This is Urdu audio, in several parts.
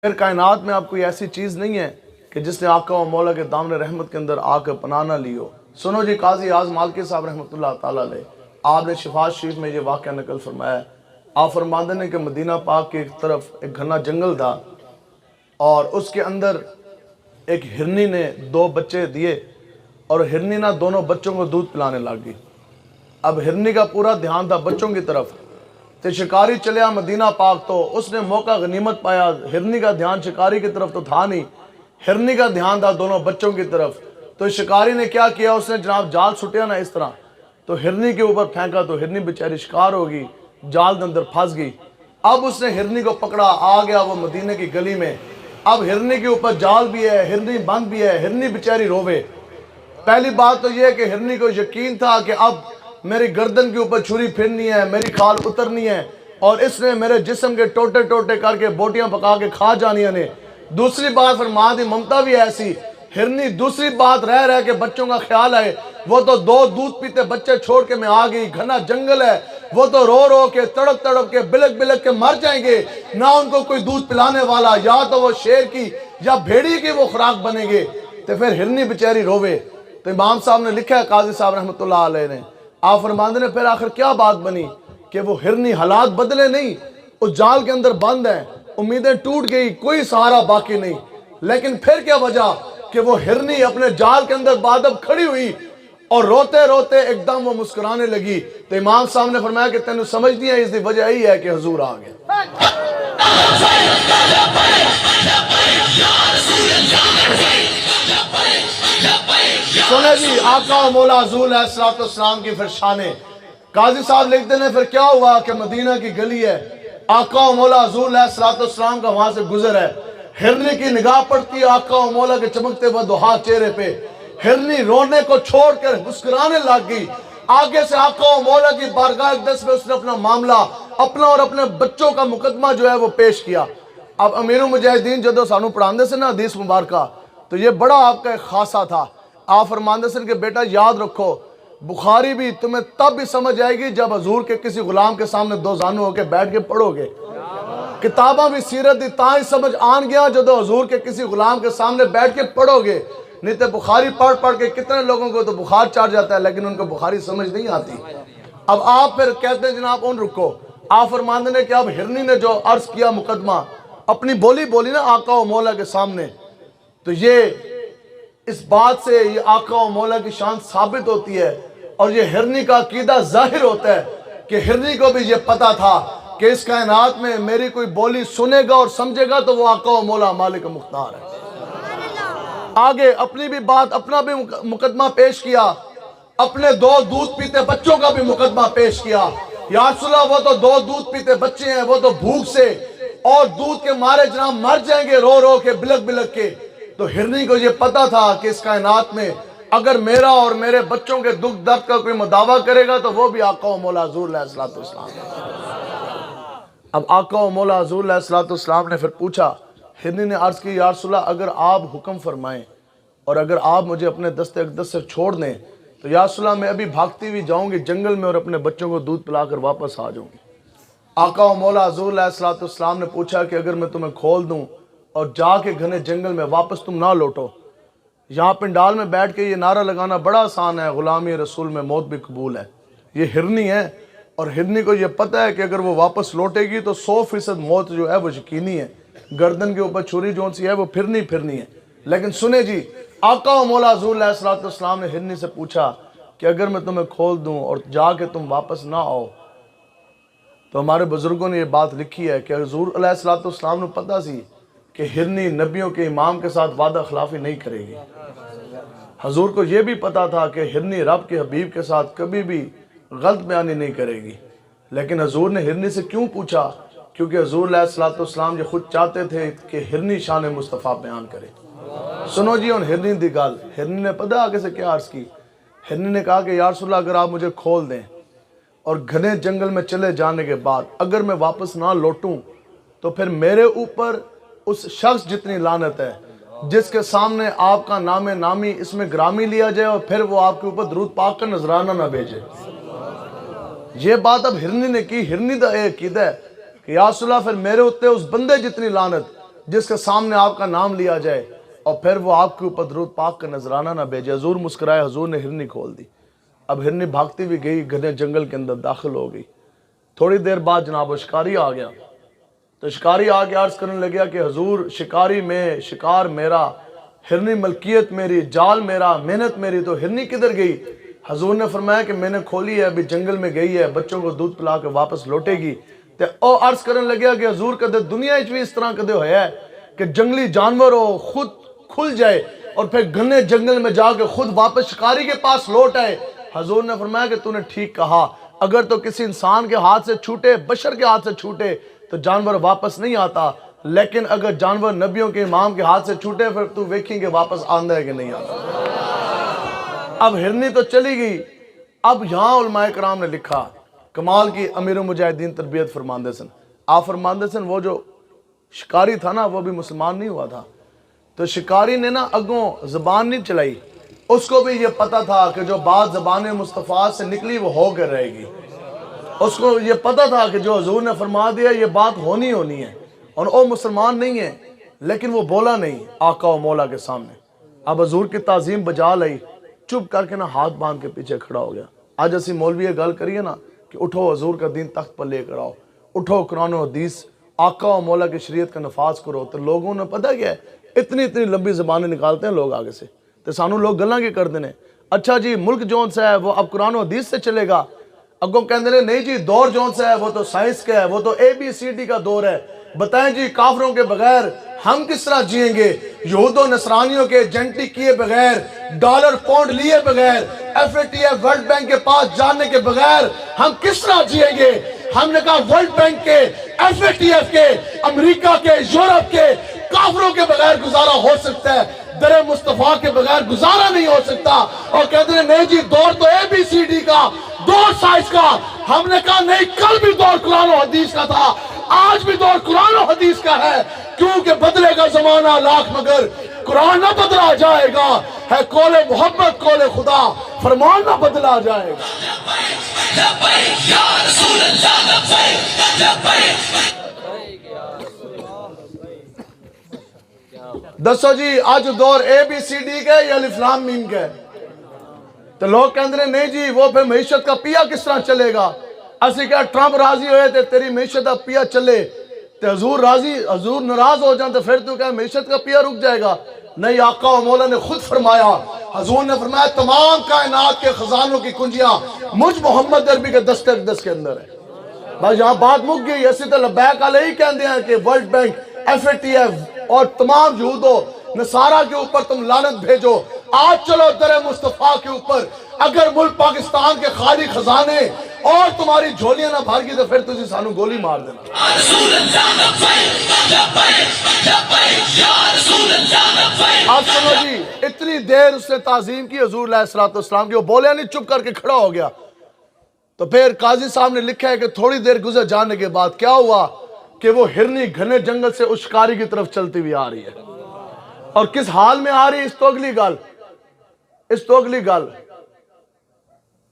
پھر کائنات میں اب کوئی ایسی چیز نہیں ہے کہ جس نے آقا و مولا کے دامن رحمت کے اندر آ کر پناہ نہ لی ہو۔ سنو جی، قاضی اعظم مالکی صاحب رحمۃ اللہ تعالیٰ علیہ، آپ نے شفاعت شریف میں یہ واقعہ نقل فرمایا ہے۔ آپ فرماتے ہیں کہ مدینہ پاک کی ایک طرف ایک گھنا جنگل تھا اور اس کے اندر ایک ہرنی نے 2 بچے دیے اور ہرنی نہ دونوں بچوں کو دودھ پلانے لگ گئی۔ اب ہرنی کا پورا دھیان تھا بچوں کی طرف، تو شکاری چلیا مدینہ پاک، تو اس نے موقع غنیمت پایا۔ ہرنی کا دھیان شکاری کی طرف تو تھا نہیں، ہرنی کا دھیان تھا دونوں بچوں کی طرف۔ تو شکاری نے کیا کیا، اس نے جناب جال چھٹیا نا اس طرح، تو ہرنی کے اوپر پھینکا، تو ہرنی بیچاری شکار ہوگی، جال کے اندر پھنس گئی۔ اب اس نے ہرنی کو پکڑا، آ گیا وہ مدینے کی گلی میں۔ اب ہرنی کے اوپر جال بھی ہے، ہرنی بند بھی ہے، ہرنی بیچاری روے۔ پہلی بات تو یہ ہے کہ ہرنی کو یقین تھا کہ اب میری گردن کے اوپر چھری پھرنی ہے، میری کھال اترنی ہے، اور اس نے میرے جسم کے ٹوٹے ٹوٹے کر کے بوٹیاں پکا کے کھا جانیاں نے۔ دوسری بات پھر ماں دی ممتا بھی ایسی، ہرنی دوسری بات رہ کے بچوں کا خیال ہے، وہ تو 2 دودھ پیتے بچے چھوڑ کے میں آ گئی، گھنا جنگل ہے، وہ تو رو رو کے تڑپ تڑپ کے بلک بلک کے مر جائیں گے، نہ ان کو کوئی دودھ پلانے والا، یا تو وہ شیر کی یا بھیڑی کی وہ خوراک بنیں گے۔ تو پھر ہرنی بیچاری روے۔ تو امام صاحب نے لکھا ہے، قاضی صاحب رحمۃ اللہ علیہ نے، آپ فرماندے نے پھر آخر کیا بات بنی کہ وہ ہرنی حالات بدلے نہیں، اس جال کے اندر بند ہے، امیدیں ٹوٹ گئی، کوئی سہارا باقی نہیں، لیکن پھر کیا وجہ کہ وہ ہرنی اپنے جال کے اندر بادب کھڑی ہوئی اور روتے روتے ایک دم وہ مسکرانے لگی۔ تو امام صاحب نے فرمایا کہ تینوں سمجھ نہیں ہے، اس دی وجہ یہی ہے کہ حضور آ گئے۔ سنے جی، آقا و مولا حضور علیہ السلام کی پھر شانیں۔ قاضی صاحب لکھتے ہیں پھر کیا ہوا کہ مدینہ کی گلی ہے، آقا و مولا حضور علیہ السلام کا وہاں سے گزر ہے، ہرنی کی نگاہ پڑتی ہے آقا و مولا کے چمکتے بدوہا چہرے پہ، ہرنی رونے کو چھوڑ کر مسکرانے لگ گئی۔ آگے سے آقا و مولا کی بارگاہ اقدس میں اس نے اپنا معاملہ، اپنا اور اپنے بچوں کا مقدمہ جو ہے وہ پیش کیا۔ اب امیر المجاہدین جدو سانو پڑھاندے سے نا حدیث مبارکہ، تو یہ بڑا آپ کا ایک خاصہ تھا۔ آپ فرماندے سے کہ بیٹا یاد رکھو، بخاری بھی تمہیں تب بھی سمجھ آئے گی جب حضور کے کسی غلام کے سامنے 2 زانو ہو کے بیٹھ کے پڑھو گے۔ کتاباں بھی سیرت دی تاں سمجھ آن گیا جدو حضور کے کسی غلام کے سامنے بیٹھ کے پڑھو گے، نہیں تو بخاری پڑھ کے کتنے لوگوں کو تو بخار چڑھ جاتا ہے لیکن ان کو بخاری سمجھ نہیں آتی۔ اب آپ پھر کہتے ہیں جناب ان رکو، آپ فرماندے نے کہ اب ہرنی نے جو عرض کیا مقدمہ، اپنی بولی نا آقا و مولا کے سامنے، تو یہ اس بات سے یہ آقا و مولا کی شان ثابت ہوتی ہے، اور یہ ہرنی کا عقیدہ ظاہر ہوتا ہے کہ ہرنی کو بھی یہ پتا تھا کہ اس کائنات میں میری کوئی بولی سنے گا اور سمجھے گا تو وہ آقا و مولا مالک مختار ہے۔ آگے اپنی بھی بات، اپنا بھی مقدمہ پیش کیا، اپنے 2 دودھ پیتے بچوں کا بھی مقدمہ پیش کیا۔ یا رسول اللہ، وہ تو 2 دودھ پیتے بچے ہیں، وہ تو بھوک سے اور دودھ کے مارے جناب مر جائیں گے رو رو کے بلک بلک کے۔ تو ہرنی کو یہ پتا تھا کہ اس کائنات میں اگر میرا اور میرے بچوں کے دکھ درد کا کوئی مداوع کرے گا تو وہ بھی آقا و مولا حضور علیہ السلام۔ اب آقا و مولا حضور علیہ السلام نے پھر پوچھا، ہرنی نے عرض کی یا رسول اللہ اگر آپ حکم فرمائیں اور اگر آپ مجھے اپنے دست اقدس سے چھوڑ دیں تو یا رسول اللہ میں ابھی بھاگتی ہوئی جاؤں گی جنگل میں اور اپنے بچوں کو دودھ پلا کر واپس آ جاؤں گی۔ آقا و مولا حضور علیہ السلام نے پوچھا کہ اگر میں تمہیں کھول دوں اور جا کے گھنے جنگل میں واپس تم نہ لوٹو، یہاں پنڈال میں بیٹھ کے یہ نعرہ لگانا بڑا آسان ہے، غلامی رسول میں موت بھی قبول ہے، یہ ہرنی ہے اور ہرنی کو یہ پتہ ہے کہ اگر وہ واپس لوٹے گی تو 100% موت جو ہے وہ یقینی ہے، گردن کے اوپر چھری جون سی ہے وہ پھرنی ہے۔ لیکن سنے جی، آقا و مولا حضور علیہ السلام نے ہرنی سے پوچھا کہ اگر میں تمہیں کھول دوں اور جا کے تم واپس نہ آؤ، تو ہمارے بزرگوں نے یہ بات لکھی ہے کہ حضور علیہ السلام نے پتہ سی کہ ہرنی نبیوں کے امام کے ساتھ وعدہ خلافی نہیں کرے گی۔ حضور کو یہ بھی پتا تھا کہ ہرنی رب کے حبیب کے ساتھ کبھی بھی غلط بیانی نہیں کرے گی، لیکن حضور نے ہرنی سے کیوں پوچھا؟ کیونکہ حضور علیہ السلام یہ خود چاہتے تھے کہ ہرنی شان مصطفیٰ بیان کرے۔ سنو جی ان ہرنی دی گل، ہرنی نے پتہ آگے سے کیا عرض کی؟ ہرنی نے کہا کہ یا رسول اللہ اگر آپ مجھے کھول دیں اور گھنے جنگل میں چلے جانے کے بعد اگر میں واپس نہ لوٹوں تو پھر میرے اوپر اس شخص جتنی لعنت ہے جس کے سامنے آپ کا نام نامی اس میں گرامی لیا جائے اور پھر وہ آپ کے اوپر درود پاک کا نذرانہ نہ بھیجے۔ یہ بات اب ہرنی نے کی، ہرنی دا ایک عقیدہ ہے کہ یا رسول اللہ پھر میرے اوتے اس بندے جتنی لعنت جس کے سامنے آپ کا نام لیا جائے اور پھر وہ آپ کے اوپر درود پاک کا نذرانہ نہ بھیجے. حضور مسکرائے, حضور نے ہرنی کھول دی. اب ہرنی بھاگتی بھی گئی, گھنے جنگل کے اندر داخل ہو گئی. تھوڑی دیر بعد جناب وہ شکاری آ گیا. تو شکاری آ کے عرض کرنے لگیا کہ حضور شکاری میں, شکار میرا, ہرنی ملکیت میری, جال میرا, محنت میری, تو ہرنی کدھر گئی؟ حضور نے فرمایا کہ میں نے کھولی ہے, ابھی جنگل میں گئی ہے, بچوں کو دودھ پلا کے واپس لوٹے گی. تے او عرض کرنے لگیا کہ حضور کدے دنیا وچ بھی اس طرح کدے ہویا ہے کہ جنگلی جانور ہو خود کھل جائے اور پھر گھنے جنگل میں جا کے خود واپس شکاری کے پاس لوٹ آئے؟ حضور نے فرمایا کہ تو نے ٹھیک کہا, اگر تو کسی انسان کے ہاتھ سے چھوٹے, بشر کے ہاتھ سے چھوٹے تو جانور واپس نہیں آتا, لیکن اگر جانور نبیوں کے امام کے ہاتھ سے چھوٹے پھر تو ویکھیں کہ واپس آندہ ہے کہ نہیں آتا. اب ہرنی تو چلی گئی. اب یہاں علماء کرام نے لکھا, کمال کی امیر المجاہدین تربیت فرماندے سن. آپ فرماندے سن وہ جو شکاری تھا نا وہ بھی مسلمان نہیں ہوا تھا. تو شکاری نے نا اگوں زبان نہیں چلائی, اس کو بھی یہ پتا تھا کہ جو بات زبان مصطفیٰ سے نکلی وہ ہو کر رہے گی. اس کو یہ پتا تھا کہ جو حضور نے فرما دیا یہ بات ہونی ہے, اور وہ مسلمان نہیں ہے, لیکن وہ بولا نہیں آقا و مولا کے سامنے. اب حضور کی تعظیم بجا لئی, چپ کر کے نا ہاتھ باندھ کے پیچھے کھڑا ہو گیا. آج اسی مولوی یہ گل کریے نا کہ اٹھو حضور کا دین تخت پر لے کر آؤ, اٹھو قرآن و حدیث آقا و مولا کی شریعت کا نفاذ کرو, تو لوگوں نے پتہ کیا ہے اتنی لمبی زبانیں نکالتے ہیں لوگ آگے سے, تو سانو لوگ گلاں کی کر دینے. اچھا جی ملک جون سا ہے وہ اب قرآن و حدیث سے چلے گا, اگوں کہندے نے نہیں جی دور جون سا ہے وہ تو سائنس کا ہے, وہ تو ABCD کا دور ہے. بتائیں جی کافروں کے بغیر ہم کس طرح جئیں گے؟ یہود و نصرانیوں کے ایجنٹی کیے بغیر, ڈالر پاؤنڈ لیے بغیر, FATF ورلڈ بینک کے پاس جانے کے بغیر ہم کس طرح جئیں گے؟ ہم نے کہا ورلڈ بینک کے, FATF کے, امریکہ کے, یورپ کے کافروں کے بغیر گزارا ہو سکتا ہے, در مصطفیٰ کے بغیر گزارا نہیں ہو سکتا. اور کہتے ہیں نہیں جی دور تو ABCD کا, دور سائنس کا. ہم نے کہا نہیں, کل بھی دور قرآن و حدیث کا تھا, آج بھی دور قرآن و حدیث کا ہے, کیونکہ بدلے گا زمانہ لاکھ مگر قرآن نہ بدلا جائے گا, ہے قول محمد قول خدا, فرمان نہ بدلا جائے گا. دسو جی آج دور ABCD کا یا الف لام میم کا ہے؟ تو لوگ کہندے نے نہیں جی وہ پھر معیشت کا پیا کس طرح چلے گا؟ اسی کہا ٹرمپ راضی ہوئے تھے تیری معیشت کا پیا چلے, تو حضور راضی, حضور ناراض ہو جائیں تو پھر تو کہا معیشت کا پیا رک جائے گا؟ نہیں, آقا و مولا نے خود فرمایا, حضور نے فرمایا تمام کائنات کے خزانوں کی کنجیاں مجھ محمد عربی کے دست اقدس کے اندر ہے. بس یہاں بات مک گئی. اسی تو لبیک علیہ ہی کہندے ہیں کہ ورلڈ بینک, FATF اور تمام یہود و نصارہ کے اوپر تم لعنت بھیجو. آج چلو در مصطفیٰ کے اوپر, اگر ملک پاکستان کے خالی خزانے اور تمہاری جھولیاں نہ بھر گئی تو پھر تجھے سانو گولی مار دینا. آپ سنو جی, اتنی دیر اس نے تعظیم کی حضور علیہ السلام کی, وہ بولیا نہیں, چپ کر کے کھڑا ہو گیا. تو پھر قاضی صاحب نے لکھا ہے کہ تھوڑی دیر گزر جانے کے بعد کیا ہوا کہ وہ ہرنی گھنے جنگل سے اس شکاری کی طرف چلتی ہوئی آ رہی ہے. اور کس حال میں آ رہی ہے؟ اس تو اگلی گل.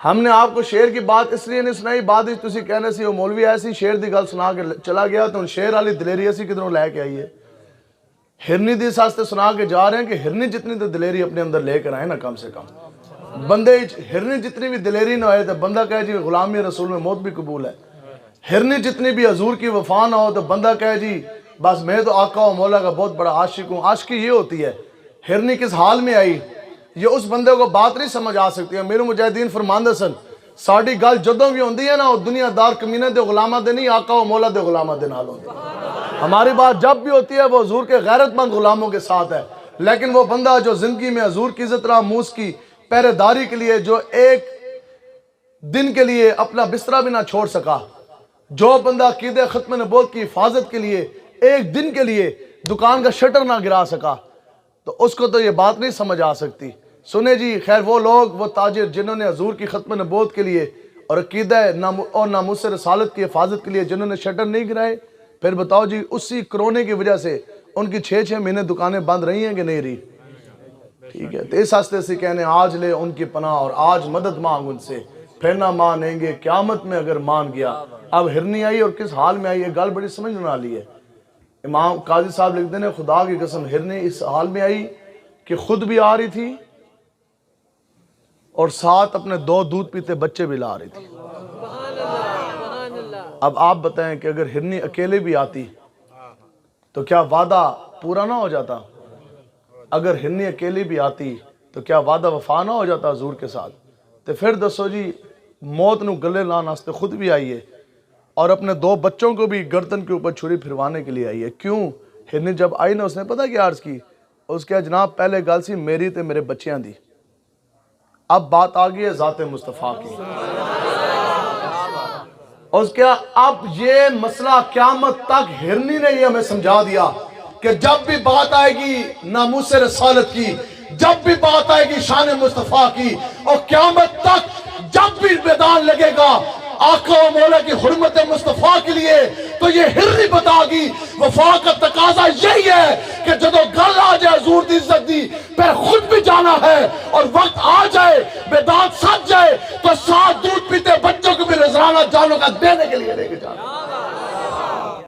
ہم نے آپ کو شیر کی بات اس لیے نہیں سنائی, بعد ہی تسی کہنے سی وہ مولوی ایسی شیر دی گل سنا کے چلا گیا, تو ان شیر والی دلیری ایسی کدھروں لے کے آئی ہے. ہرنی دی ساستے سنا کے جا رہے ہیں کہ ہرنی جتنی تو دلیری اپنے اندر لے کر آئے نا, کم سے کم بندے ہرنی جتنی بھی دلیری نہ ہوئے تو بندہ کہے جی غلامی رسول میں موت بھی قبول ہے. ہرنی جتنی بھی حضور کی وفا نہ ہو تو بندہ کہے جی بس میں تو آقا و مولا کا بہت بڑا عاشق ہوں. عاشقی یہ ہوتی ہے. ہرنی کس حال میں آئی یہ اس بندے کو بات نہیں سمجھ آ سکتی ہے. میرے مجاہدین فرماندے سن ساڑی گل جدوں بھی ہوندی ہے نا, وہ دنیا دار کمینے دے غلامہ دے نہیں, آقا و مولا دے غلامہ دے نال ہوندی ہے. ہماری بات جب بھی ہوتی ہے وہ حضور کے غیرت مند غلاموں کے ساتھ ہے. لیکن وہ بندہ جو زندگی میں حضور کی عزت موس کی پہرے داری کے لیے جو ایک دن کے لیے اپنا بسترہ بھی نہ چھوڑ سکا, جو بندہ عقیدہ ختم نبوت کی حفاظت کے لیے ایک دن کے لیے دکان کا شٹر نہ گرا سکا, تو اس کو تو یہ بات نہیں سمجھ آ سکتی. سنے جی, خیر وہ لوگ, وہ تاجر جنہوں نے حضور کی ختم نبوت کے لیے اور عقیدہ اور ناموس رسالت کی حفاظت کے لیے جنہوں نے شٹر نہیں گرائے, پھر بتاؤ جی اسی کرونے کی وجہ سے ان کی 6 مہینے دکانیں بند رہی ہیں کہ نہیں رہی؟ ٹھیک ہے, تو اس ہستے سے کہنے آج لے ان کی پناہ اور آج مدد مانگ ان سے, پھر نہ مانیں گے قیامت میں اگر مان گیا. اب ہرنی آئی اور کس حال میں آئی, یہ گل بڑی سمجھنے والی ہے. امام قاضی صاحب لکھتے ہیں خدا کی قسم ہرنی اس حال میں آئی کہ خود بھی آ رہی تھی اور ساتھ اپنے 2 دودھ پیتے بچے بھی لا رہی تھی. اب آپ بتائیں کہ اگر ہرنی اکیلے بھی آتی تو کیا وعدہ پورا نہ ہو جاتا؟ اگر ہرنی اکیلی بھی آتی تو کیا وعدہ وفا نہ ہو جاتا حضور کے ساتھ؟ تو پھر دسو جی موت نو گلے لان واسطے خود بھی آئیے اور اپنے 2 بچوں کو بھی گردن کے اوپر چھری پھروانے کے لیے آئیے. کیوں؟ ہرنی جب آئی نا اس نے پتہ کیا عرض کی؟ اس کے جناب پہلے گل سی میری تے میرے بچیاں دی. اب بات آ گئی ہے ذات مصطفیٰ کی. اس کے اب یہ مسئلہ قیامت تک ہرنی نے یہ ہمیں سمجھا دیا کہ جب بھی بات آئے گی ناموس رسالت کی، جب بھی بات آئے گی شان مصطفیٰ کی، اور قیامت تک جب بھی میدان لگے گا آقا و مولا کی حرمت مصطفیٰ کے لیے، تو یہ ہرنی بتا گی وفا کا تقاضا یہی ہے کہ جدو گل آ جائے حضور دی عزت دی پھر خود بھی جانا ہے، اور وقت آ جائے میدان سج جائے تو 7 دودھ پیتے بچوں کو بھی نذرانہ جانوں کا دینے کے لیے لے کے جانا.